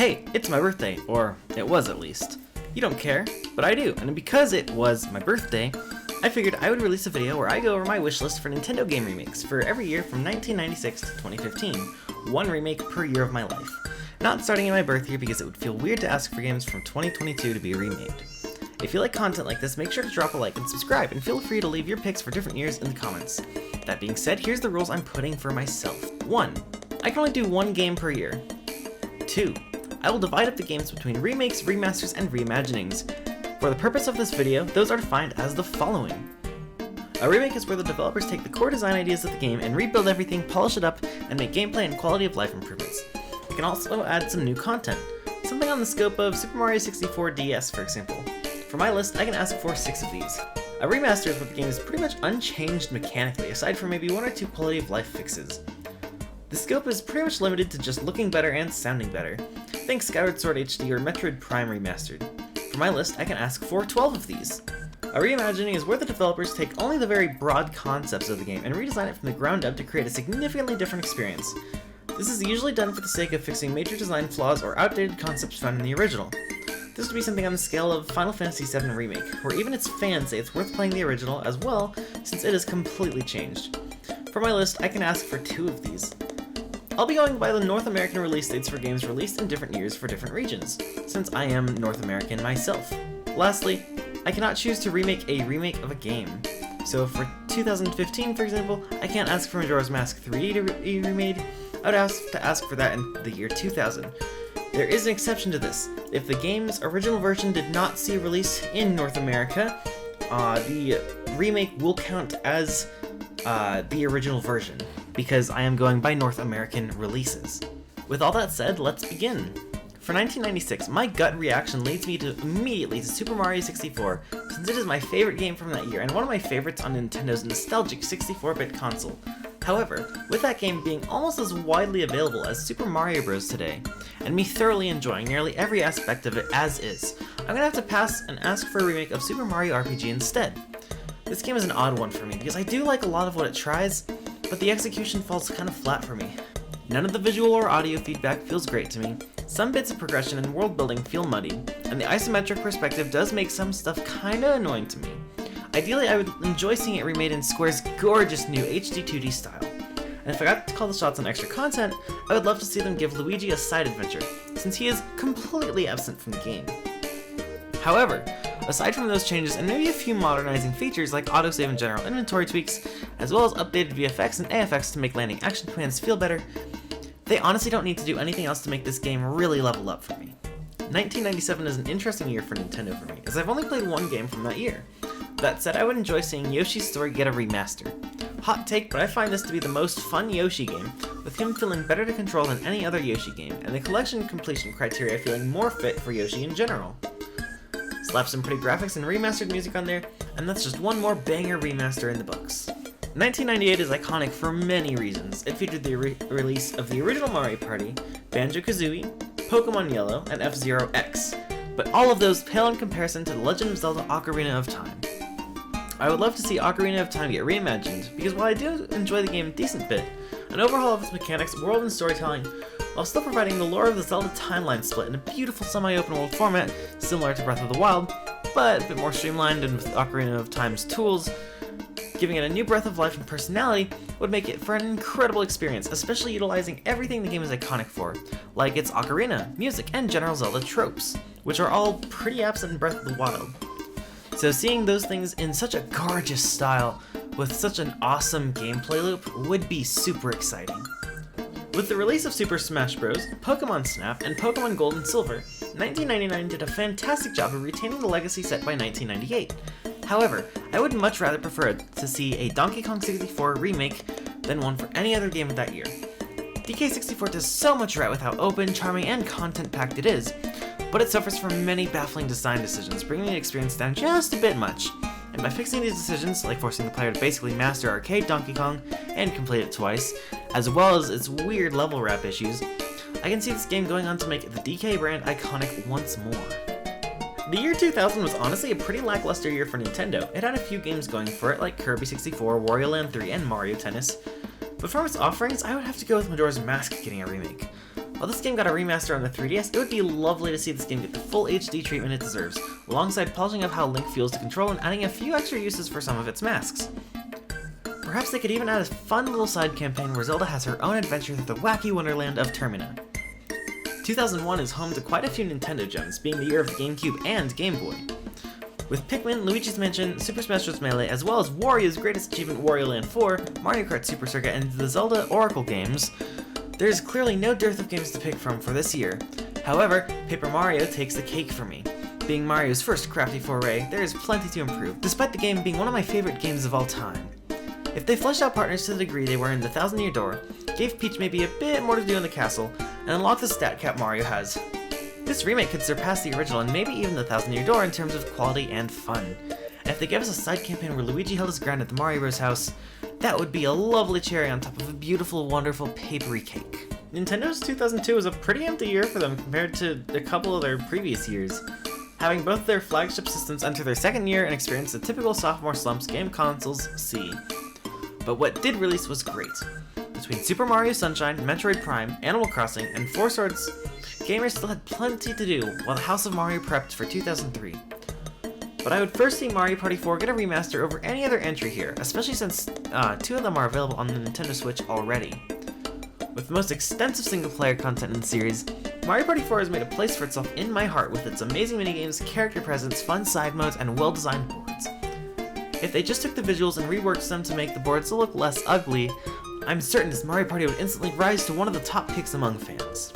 Hey, it's my birthday, or it was at least. You don't care, but I do, and because it was my birthday, I figured I would release a video where I go over my wish list for Nintendo game remakes for every year from 1996 to 2015, one remake per year of my life. Not starting in my birth year because it would feel weird to ask for games from 2022 to be remade. If you like content like this, make sure to drop a like and subscribe, and feel free to leave your picks for different years in the comments. That being said, here's the rules I'm putting for myself. 1. I can only do one game per year. 2. I will divide up the games between remakes, remasters, and reimaginings. For the purpose of this video, those are defined as the following. A remake is where the developers take the core design ideas of the game and rebuild everything, polish it up, and make gameplay and quality of life improvements. It can also add some new content, something on the scope of Super Mario 64 DS, for example. For my list, I can ask for 6 of these. A remaster is where the game is pretty much unchanged mechanically, aside from maybe 1 or 2 quality of life fixes. The scope is pretty much limited to just looking better and sounding better. Think Skyward Sword HD or Metroid Prime Remastered. For my list, I can ask for 12 of these. A reimagining is where the developers take only the very broad concepts of the game and redesign it from the ground up to create a significantly different experience. This is usually done for the sake of fixing major design flaws or outdated concepts found in the original. This would be something on the scale of Final Fantasy VII Remake, where even its fans say it's worth playing the original as well, since it is completely changed. For my list, I can ask for 2 of these. I'll be going by the North American release dates for games released in different years for different regions, since I am North American myself. Lastly, I cannot choose to remake a remake of a game. So for 2015, for example, I can't ask for Majora's Mask 3 to be remade. I would have to ask for that in the year 2000. There is an exception to this. If the game's original version did not see release in North America, the remake will count as the original version, because I am going by North American releases. With all that said, let's begin. For 1996, my gut reaction leads me immediately to Super Mario 64, since it is my favorite game from that year and one of my favorites on Nintendo's nostalgic 64-bit console. However, with that game being almost as widely available as Super Mario Bros. Today, and me thoroughly enjoying nearly every aspect of it as is, I'm gonna have to pass and ask for a remake of Super Mario RPG instead. This game is an odd one for me because I do like a lot of what it tries, but the execution falls kind of flat for me. None of the visual or audio feedback feels great to me, some bits of progression and world building feel muddied, and the isometric perspective does make some stuff kinda annoying to me. Ideally, I would enjoy seeing it remade in Square's gorgeous new HD 2D style. And if I got to call the shots on extra content, I would love to see them give Luigi a side adventure, since he is completely absent from the game. However, aside from those changes and maybe a few modernizing features like autosave and general inventory tweaks, as well as updated VFX and AFX to make landing action commands feel better, they honestly don't need to do anything else to make this game really level up for me. 1997 is an interesting year for Nintendo for me, as I've only played one game from that year. That said, I would enjoy seeing Yoshi's Story get a remaster. Hot take, but I find this to be the most fun Yoshi game, with him feeling better to control than any other Yoshi game, and the collection completion criteria feeling more fit for Yoshi in general. Slap some pretty graphics and remastered music on there, and that's just one more banger remaster in the books. 1998 is iconic for many reasons. It featured the release of the original Mario Party, Banjo-Kazooie, Pokemon Yellow, and F-Zero X, but all of those pale in comparison to The Legend of Zelda Ocarina of Time. I would love to see Ocarina of Time get reimagined, because while I do enjoy the game a decent bit, an overhaul of its mechanics, world, and storytelling, while still providing the lore of the Zelda timeline split in a beautiful semi-open world format similar to Breath of the Wild, but a bit more streamlined and with Ocarina of Time's tools, giving it a new breath of life and personality would make it for an incredible experience, especially utilizing everything the game is iconic for, like its ocarina, music, and general Zelda tropes, which are all pretty absent in Breath of the Wild. So seeing those things in such a gorgeous style, with such an awesome gameplay loop, would be super exciting. With the release of Super Smash Bros., Pokemon Snap, and Pokemon Gold and Silver, 1999 did a fantastic job of retaining the legacy set by 1998. However, I would much rather prefer to see a Donkey Kong 64 remake than one for any other game of that year. DK64 does so much right with how open, charming, and content-packed it is, but it suffers from many baffling design decisions, bringing the experience down just a bit much. And by fixing these decisions, like forcing the player to basically master arcade Donkey Kong and complete it twice, as well as its weird level wrap issues, I can see this game going on to make the DK brand iconic once more. The year 2000 was honestly a pretty lackluster year for Nintendo. It had a few games going for it like Kirby 64, Wario Land 3, and Mario Tennis, but from its offerings, I would have to go with Majora's Mask getting a remake. While this game got a remaster on the 3DS, it would be lovely to see this game get the full HD treatment it deserves, alongside polishing up how Link feels to control and adding a few extra uses for some of its masks. Perhaps they could even add a fun little side campaign where Zelda has her own adventure through the wacky wonderland of Termina. 2001 is home to quite a few Nintendo gems, being the year of the GameCube and Game Boy. With Pikmin, Luigi's Mansion, Super Smash Bros. Melee, as well as Wario's greatest achievement Wario Land 4, Mario Kart Super Circuit, and the Zelda Oracle games, there is clearly no dearth of games to pick from for this year. However, Paper Mario takes the cake for me. Being Mario's first crafty foray, there is plenty to improve, despite the game being one of my favorite games of all time. If they fleshed out partners to the degree they were in the Thousand Year Door, gave Peach maybe a bit more to do in the castle, and unlocked the stat cap Mario has, this remake could surpass the original and maybe even the Thousand Year Door in terms of quality and fun. And if they gave us a side campaign where Luigi held his ground at the Mario Bros. House, that would be a lovely cherry on top of a beautiful, wonderful, papery cake. Nintendo 2002 was a pretty empty year for them compared to a couple of their previous years. Having both their flagship systems enter their second year and experience the typical sophomore slumps game consoles see. But what did release was great. Between Super Mario Sunshine, Metroid Prime, Animal Crossing, and Four Swords, gamers still had plenty to do while the House of Mario prepped for 2003. But I would first see Mario Party 4 get a remaster over any other entry here, especially since two of them are available on the Nintendo Switch already. With the most extensive single-player content in the series, Mario Party 4 has made a place for itself in my heart with its amazing minigames, character presence, fun side modes, and well-designed boards. If they just took the visuals and reworked them to make the boards look less ugly, I'm certain this Mario Party would instantly rise to one of the top picks among fans.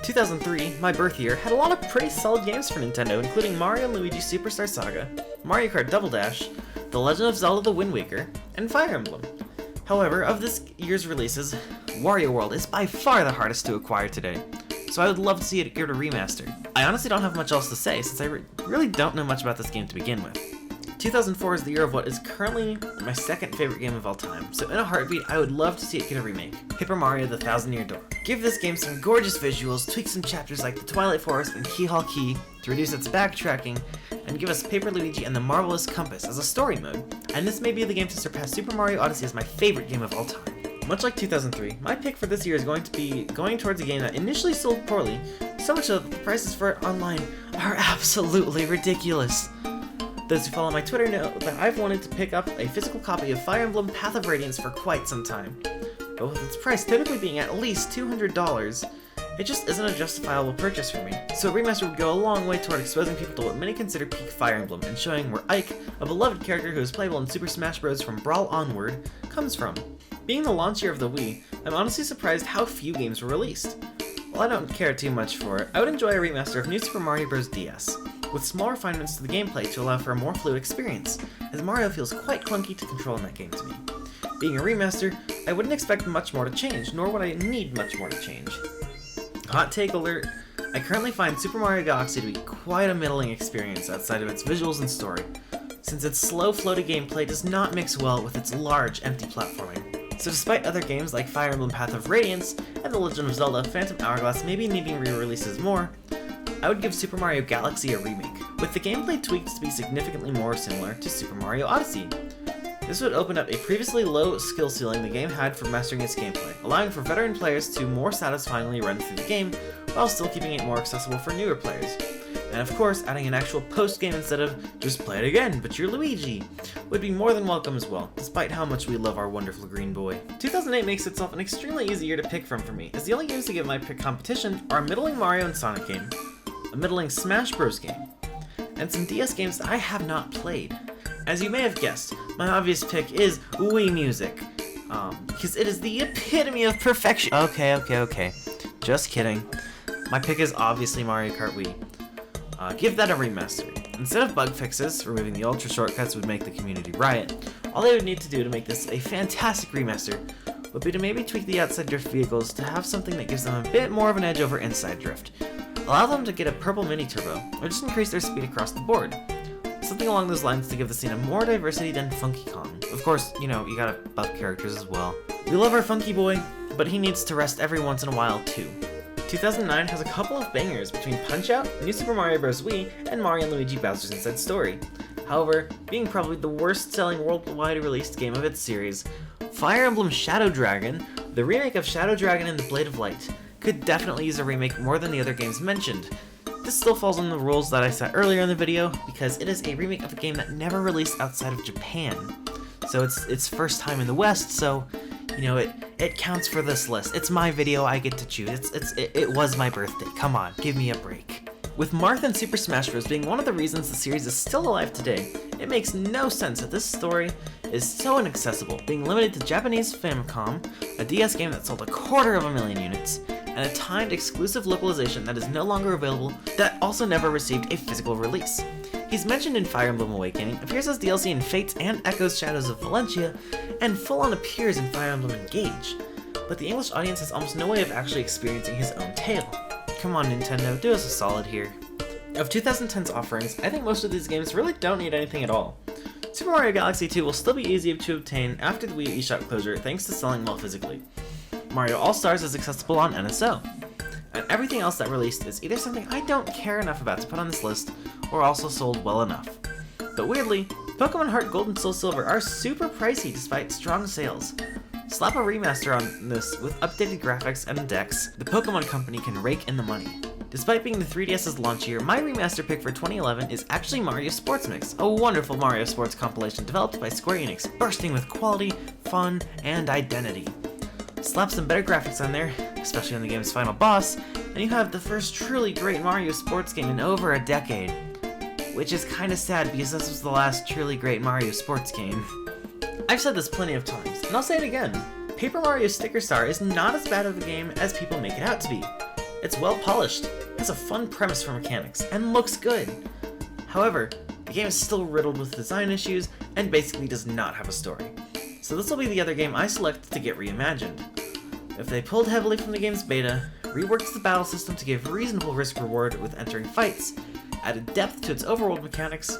2003, my birth year, had a lot of pretty solid games for Nintendo, including Mario & Luigi Superstar Saga, Mario Kart Double Dash, The Legend of Zelda The Wind Waker, and Fire Emblem. However, of this year's releases, Wario World is by far the hardest to acquire today, so I would love to see it get a remaster. I honestly don't have much else to say, since I really don't know much about this game to begin with. 2004 is the year of what is currently my second favorite game of all time, so in a heartbeat, I would love to see it get a remake. Paper Mario: The Thousand Year Door. Give this game some gorgeous visuals, tweak some chapters like the Twilight Forest and Key Hall Key to reduce its backtracking, and give us Paper Luigi and the Marvelous Compass as a story mode. And this may be the game to surpass Super Mario Odyssey as my favorite game of all time. Much like 2003, my pick for this year is going to be going towards a game that initially sold poorly, so much so that the prices for it online are absolutely ridiculous. Those who follow my Twitter know that I've wanted to pick up a physical copy of Fire Emblem Path of Radiance for quite some time. But with its price typically being at least $200, it just isn't a justifiable purchase for me. So a remaster would go a long way toward exposing people to what many consider peak Fire Emblem and showing where Ike, a beloved character who is playable in Super Smash Bros. From Brawl onward, comes from. Being the launch year of the Wii, I'm honestly surprised how few games were released. While I don't care too much for it, I would enjoy a remaster of New Super Mario Bros. DS, with small refinements to the gameplay to allow for a more fluid experience, as Mario feels quite clunky to control in that game to me. Being a remaster, I wouldn't expect much more to change, nor would I need much more to change. Hot take alert, I currently find Super Mario Galaxy to be quite a middling experience outside of its visuals and story, since its slow floaty gameplay does not mix well with its large, empty platforming. So despite other games like Fire Emblem Path of Radiance and The Legend of Zelda Phantom Hourglass maybe needing re-releases more, I would give Super Mario Galaxy a remake, with the gameplay tweaked to be significantly more similar to Super Mario Odyssey. This would open up a previously low skill ceiling the game had for mastering its gameplay, allowing for veteran players to more satisfyingly run through the game, while still keeping it more accessible for newer players. And of course, adding an actual post-game instead of just play it again, but you're Luigi, would be more than welcome as well, despite how much we love our wonderful green boy. 2008 makes itself an extremely easy year to pick from for me, as the only games to give my pick competition are a middling Mario and Sonic game, a middling Smash Bros. Game, and some DS games that I have not played. As you may have guessed, my obvious pick is Wii Music, because it is the epitome of perfection. Okay. Just kidding. My pick is obviously Mario Kart Wii. Give that a remaster. Instead of bug fixes, removing the ultra shortcuts would make the community riot. All they would need to do to make this a fantastic remaster would be to maybe tweak the outside drift vehicles to have something that gives them a bit more of an edge over inside drift. Allow them to get a purple mini turbo, or just increase their speed across the board. Something along those lines to give the scene a more diversity than Funky Kong. Of course, you gotta buff characters as well. We love our Funky Boy, but he needs to rest every once in a while too. 2009 has a couple of bangers between Punch-Out!, New Super Mario Bros. Wii, and Mario & Luigi Bowser's Inside Story. However, being probably the worst-selling worldwide released game of its series, Fire Emblem Shadow Dragon, the remake of Shadow Dragon and the Blade of Light, could definitely use a remake more than the other games mentioned. This still falls in the rules that I set earlier in the video, because it is a remake of a game that never released outside of Japan. So it's its first time in the West, so, you know, it counts for this list. It's my video, I get to choose. It was my birthday, come on, give me a break. With Marth and Super Smash Bros. Being one of the reasons the series is still alive today, it makes no sense that this story is so inaccessible, being limited to Japanese Famicom, a DS game that sold 250,000 units, and a timed exclusive localization that is no longer available that also never received a physical release. He's mentioned in Fire Emblem Awakening, appears as DLC in Fates and Echoes Shadows of Valencia, and full-on appears in Fire Emblem Engage, but the English audience has almost no way of actually experiencing his own tale. Come on Nintendo, do us a solid here. Of 2010's offerings, I think most of these games really don't need anything at all. Super Mario Galaxy 2 will still be easy to obtain after the Wii eShop closure thanks to selling well physically. Mario All-Stars is accessible on NSO. And everything else that released is either something I don't care enough about to put on this list, or also sold well enough. But weirdly, Pokemon Heart Gold and Soul Silver are super pricey despite strong sales. Slap a remaster on this with updated graphics and decks, the Pokemon Company can rake in the money. Despite being the 3DS's launch year, my remaster pick for 2011 is actually Mario Sports Mix, a wonderful Mario Sports compilation developed by Square Enix, bursting with quality, fun, and identity. Slap some better graphics on there, especially on the game's final boss, and you have the first truly great Mario Sports game in over a decade. Which is kinda sad because this was the last truly great Mario Sports game. I've said this plenty of times, and I'll say it again. Paper Mario Sticker Star is not as bad of a game as people make it out to be. It's well polished, has a fun premise for mechanics, and looks good. However, the game is still riddled with design issues and basically does not have a story. So this will be the other game I select to get reimagined. If they pulled heavily from the game's beta, reworked the battle system to give reasonable risk-reward with entering fights, added depth to its overworld mechanics,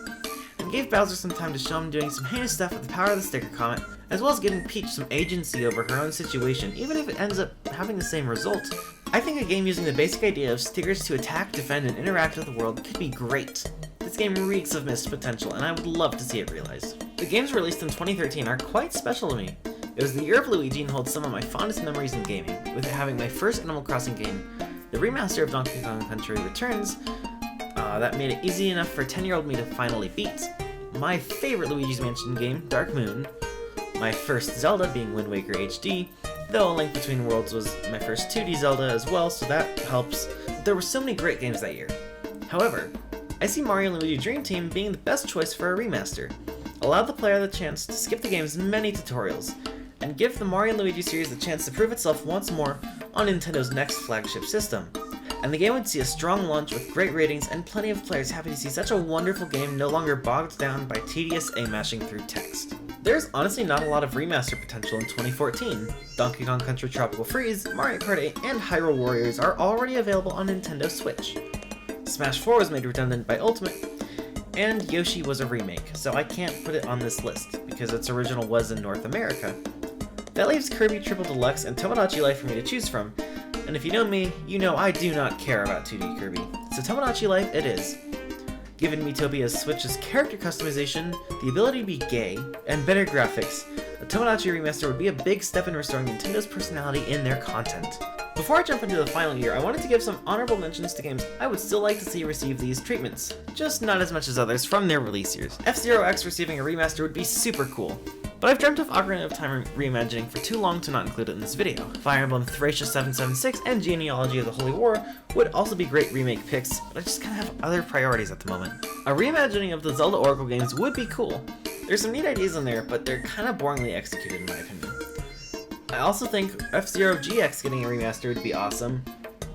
and gave Bowser some time to show him doing some heinous stuff with the power of the Sticker Comet, as well as giving Peach some agency over her own situation, even if it ends up having the same result, I think a game using the basic idea of stickers to attack, defend, and interact with the world could be great. This game reeks of missed potential, and I would love to see it realized. The games released in 2013 are quite special to me. It was the year of Luigi and holds some of my fondest memories in gaming, with it having my first Animal Crossing game, the remaster of Donkey Kong Country Returns, that made it easy enough for 10-year-old me to finally beat, my favorite Luigi's Mansion game, Dark Moon, my first Zelda being Wind Waker HD, though A Link Between Worlds was my first 2D Zelda as well, so that helps. There were so many great games that year. However, I see Mario & Luigi Dream Team being the best choice for a remaster. Allow the player the chance to skip the game's many tutorials, and give the Mario & Luigi series the chance to prove itself once more on Nintendo's next flagship system. And the game would see a strong launch with great ratings and plenty of players happy to see such a wonderful game no longer bogged down by tedious aim-mashing through text. There's honestly not a lot of remaster potential in 2014. Donkey Kong Country Tropical Freeze, Mario Kart 8, and Hyrule Warriors are already available on Nintendo Switch. Smash 4 was made redundant by Ultimate, and Yoshi was a remake, so I can't put it on this list, because its original was in North America. That leaves Kirby Triple Deluxe and Tomodachi Life for me to choose from, and if you know me, you know I do not care about 2D Kirby, so Tomodachi Life it is. Given Miitobia's Switch's character customization, the ability to be gay, and better graphics, a Tomodachi remaster would be a big step in restoring Nintendo's personality in their content. Before I jump into the final year, I wanted to give some honorable mentions to games I would still like to see receive these treatments, just not as much as others from their release years. F-Zero X receiving a remaster would be super cool, but I've dreamt of Ocarina of Time reimagining for too long to not include it in this video. Fire Emblem Thracia 776 and Genealogy of the Holy War would also be great remake picks, but I just kinda have other priorities at the moment. A reimagining of the Zelda Oracle games would be cool. There's some neat ideas in there, but they're kinda boringly executed in my opinion. I also think F-Zero GX getting a remaster would be awesome,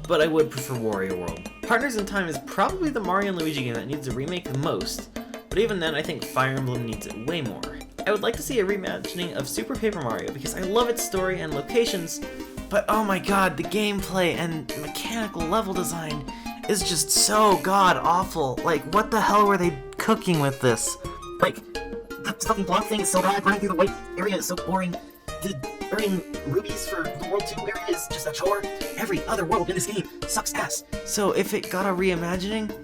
but I would prefer Wario World. Partners in Time is probably the Mario & Luigi game that needs a remake the most, but even then I think Fire Emblem needs it way more. I would like to see a reimagining of Super Paper Mario because I love its story and locations, but oh my god, the gameplay and mechanical level design is just so god awful. Like, what the hell were they cooking with this? Like, that fucking block thing is so bad, running through the white area is so boring. Earning rubies for the World 2 area is just a chore. Every other world in this game sucks ass. So if it got a reimagining,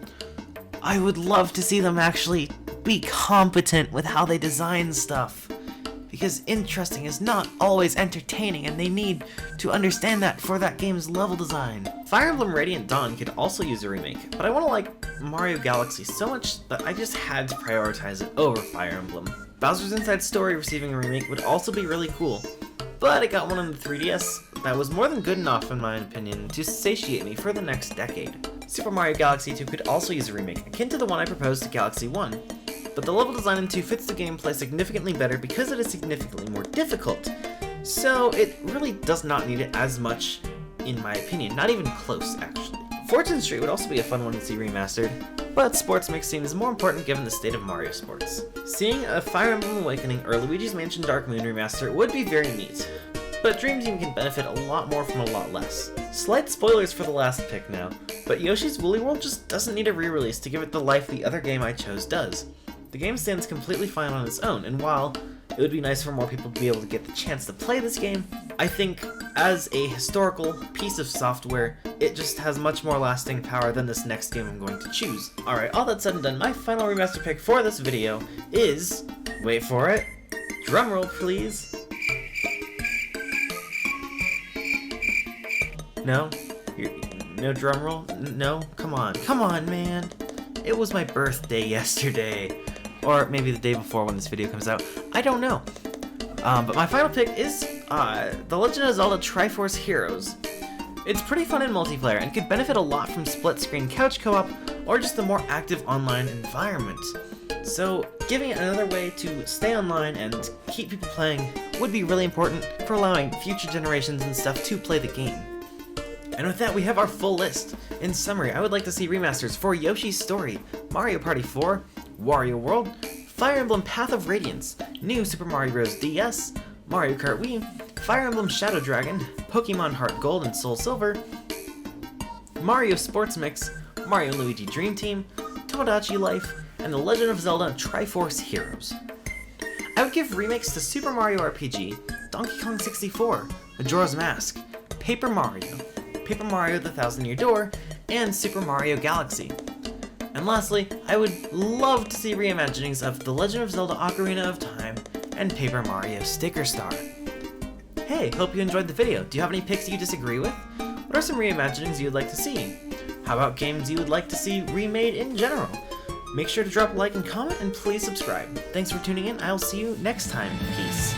I would love to see them actually be competent with how they design stuff. because interesting is not always entertaining, and they need to understand that for that game's level design. Fire Emblem Radiant Dawn could also use a remake, but I want to like Mario Galaxy so much that I just had to prioritize it over Fire Emblem. Bowser's Inside Story receiving a remake would also be really cool, but it got one on the 3DS that was more than good enough, in my opinion, to satiate me for the next decade. Super Mario Galaxy 2 could also use a remake, akin to the one I proposed to Galaxy 1, but the level design in 2 fits the gameplay significantly better because it is significantly more difficult, so it really does not need it as much, in my opinion, not even close, actually. Fortune Street would also be a fun one to see remastered, but Sports Mix seems more important given the state of Mario Sports. Seeing a Fire Emblem Awakening or Luigi's Mansion Dark Moon remaster would be very neat, but Dream Team can benefit a lot more from a lot less. Slight spoilers for the last pick now, but Yoshi's Woolly World just doesn't need a re-release to give it the life the other game I chose does. The game stands completely fine on its own, and while it would be nice for more people to be able to get the chance to play this game, I think as a historical piece of software, it just has much more lasting power than this next game I'm going to choose. Alright, all that said and done, my final remaster pick for this video is, wait for it, drumroll please. No? No drumroll? No? Come on man. It was my birthday yesterday. Or maybe the day before when this video comes out. I don't know. But my final pick is The Legend of Zelda Triforce Heroes. It's pretty fun in multiplayer and could benefit a lot from split-screen couch co-op or just a more active online environment. So giving it another way to stay online and keep people playing would be really important for allowing future generations and stuff to play the game. And with that, we have our full list. In summary, I would like to see remasters for Yoshi's Story, Mario Party 4, Wario World, Fire Emblem Path of Radiance, New Super Mario Bros. DS, Mario Kart Wii, Fire Emblem Shadow Dragon, Pokemon Heart Gold and Soul Silver, Mario Sports Mix, Mario & Luigi Dream Team, Tomodachi Life, and The Legend of Zelda Triforce Heroes. I would give remakes to Super Mario RPG, Donkey Kong 64, Majora's Mask, Paper Mario The Thousand Year Door, and Super Mario Galaxy. And lastly, I would love to see reimaginings of The Legend of Zelda Ocarina of Time and Paper Mario Sticker Star. Hey, hope you enjoyed the video. Do you have any picks you disagree with? What are some reimaginings you would like to see? How about games you would like to see remade in general? Make sure to drop a like and comment, and please subscribe. Thanks for tuning in. I'll see you next time. Peace.